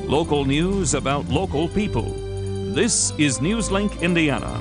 Local news about local people. This is Newslink, Indiana.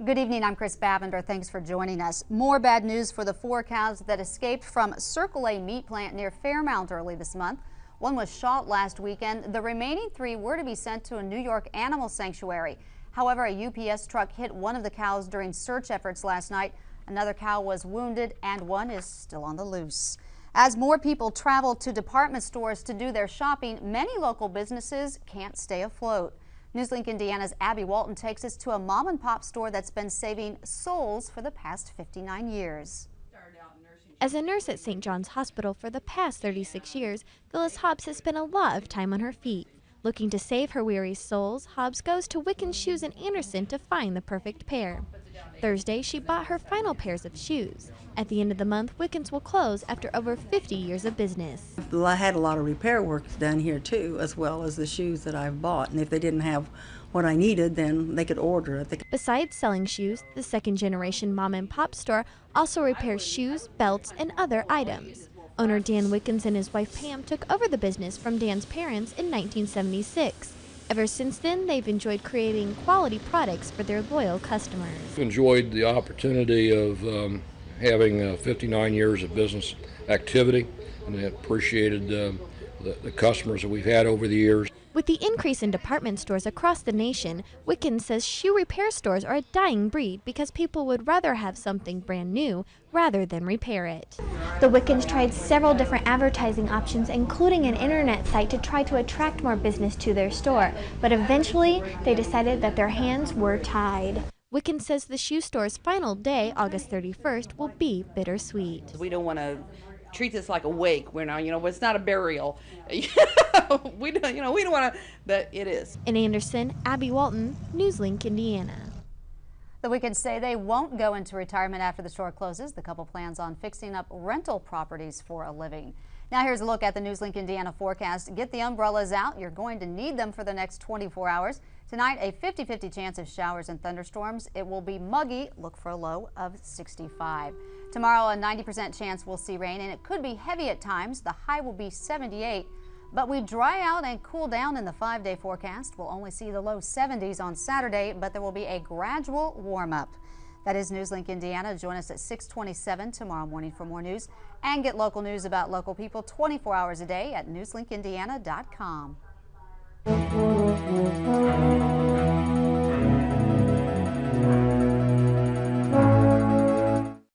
Good evening, I'm Chris Bavender. Thanks for joining us. More bad news for the 4 cows that escaped from Circle A meat plant near Fairmount early this month. One was shot last weekend. The remaining 3 were to be sent to a New York animal sanctuary. However, a UPS truck hit one of the cows during search efforts last night. Another cow was wounded and one is still on the loose. As more people travel to department stores to do their shopping, many local businesses can't stay afloat. Newslink Indiana's Abby Walton takes us to a mom-and-pop store that's been saving souls for the past 59 years. As a nurse at St. John's Hospital for the past 36 years, Phyllis Hobbs has spent a lot of time on her feet. Looking to save her weary souls, Hobbs goes to Wicken Shoes in Anderson to find the perfect pair. Thursday, she bought her final pairs of shoes. At the end of the month, Wicken's will close after over 50 years of business. I had a lot of repair work done here too, as well as the shoes that I've bought. And if they didn't have what I needed, then they could order it. Besides selling shoes, the second-generation mom-and-pop store also repairs shoes, belts, and other items. Owner Dan Wickens and his wife Pam took over the business from Dan's parents in 1976. Ever since then, they've enjoyed creating quality products for their loyal customers. Enjoyed the opportunity of having 59 years of business activity, and I appreciated the customers that we've had over the years. With the increase in department stores across the nation, Wicken says shoe repair stores are a dying breed because people would rather have something brand new rather than repair it. The Wickens tried several different advertising options, including an internet site, to try to attract more business to their store, but eventually they decided that their hands were tied. Wicken says the shoe store's final day, August 31st, will be bittersweet. We don't want to treat this like a wake. We're not, it's not a burial. we don't want to, but it is. In Anderson, Abby Walton, Newslink, Indiana. The Wickens say they won't go into retirement after the store closes. The couple plans on fixing up rental properties for a living. Now here's a look at the Newslink Indiana forecast. Get the umbrellas out. You're going to need them for the next 24 hours. Tonight, a 50-50 chance of showers and thunderstorms. It will be muggy. Look for a low of 65. Tomorrow, a 90% chance we'll see rain, and it could be heavy at times. The high will be 78. But we dry out and cool down in the 5-day forecast. We'll only see the low 70s on Saturday, but there will be a gradual warm-up. That is Newslink Indiana. Join us at 6:27 tomorrow morning for more news and get local news about local people 24 hours a day at newslinkindiana.com.